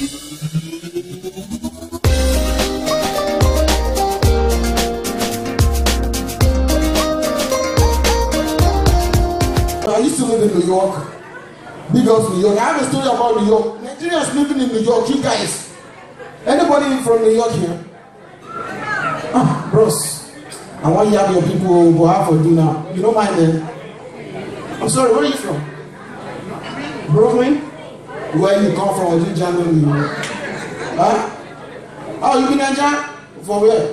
I used to live in New York. Big up New York. I have a story about New York. Nigerians living in New York, you guys. Anybody from New York here? Ah, bros. I want you to have your people go out for dinner. You don't mind then? I'm sorry, where are you from? Brooklyn? Where you come from? You Germany? Huh? Oh, you been in Nigeria? For where?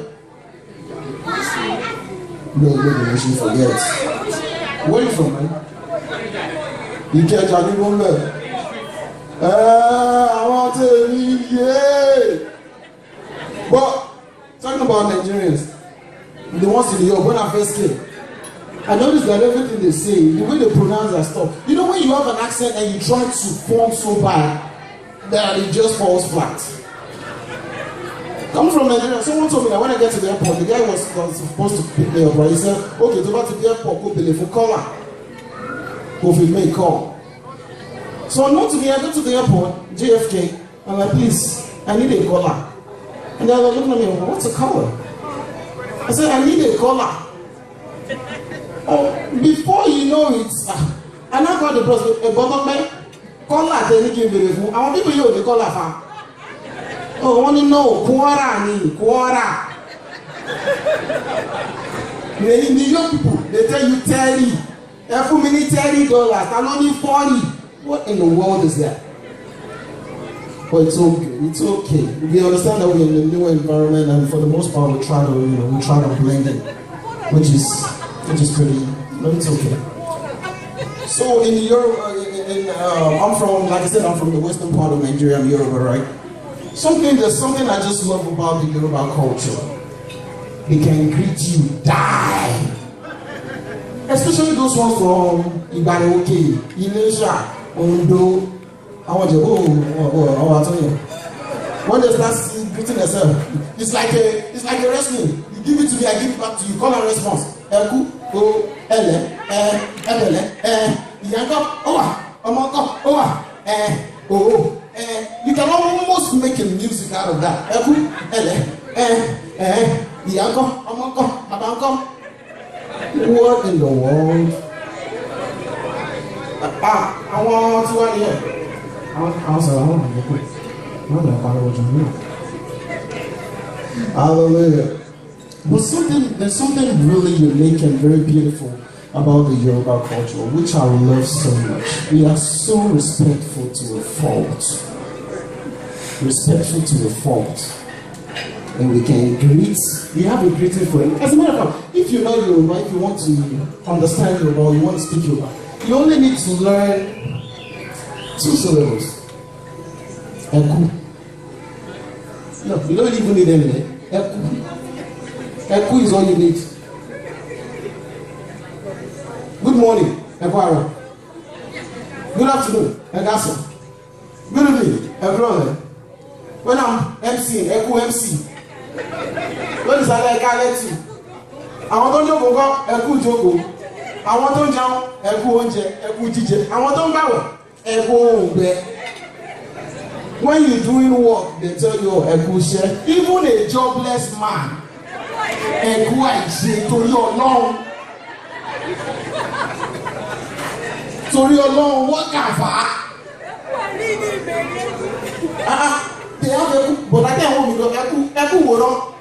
No, you should forget. Where are you from, man? You can't tell me one there. I want to leave, yeah. But, talking about Nigerians, the ones in New York, when I first came, I noticed that everything they say, the way they pronounce their stuff, you know when you have an accent and you try to form so bad that it just falls flat. Coming from Nigeria, someone told me that when I get to the airport, the guy was supposed to pick me up, right? He said, okay, to go to the airport, go pay for color. Go for make call. So I go to the airport, JFK, I'm like, please, I need a collar. And they were looking at me, well, what's a collar? I said, I need a collar. Oh, before you know it, I now got the boss, a bottom man, collar, then he gave me the phone. I want people use the collar for. Oh, I want to know, quarter. In New York people, they tell you 30. Every minute $30, and only 40. What in the world is that? But it's okay. It's okay. We understand that we're in a new environment, and for the most part, we try to blend in, which is pretty. But it's okay. So in Europe, I'm from, like I said, I'm from the western part of Nigeria, I'm Yoruba, right? There's something I just love about the Yoruba culture. They can greet you, die. Especially those ones from Ibadan, Ilesha, Ondo. I tell you. When they start greeting themselves, it's like a wrestling. You give it to me, I give it back to you. Call and response. Eku, o, ele, ebele, yanko, owa, omonko, owa, oh. You can almost make a music out of that. Eku, ele, yanko, omonko, abanko. What in the world? I want to hear. Hallelujah. But there's something really unique and very beautiful about the Yoruba culture, which I love so much. We are so respectful to a fault. And we can greet. We have a greeting for it. As a matter of fact, if you know Yoruba, if you want to understand Yoruba, you want to speak Yoruba, you only need to learn 2 syllables. Eku. No, you don't even need anything. Eku. Eku is all you need. Good morning, Ekwara. Good afternoon, Egasa. Good evening, everyone. When I'm MC, Eku MC. What is that like? I let you. I want to go, Eku Joko. I want to jump, Eku Onje, Eku Jije. I want to go, Eku Onbe. When you're doing work, they tell you, Eku She. Even a jobless man, Eku Aishe, to your long. To your long, what can they have Eku, but I can't hold me, Eku Woro.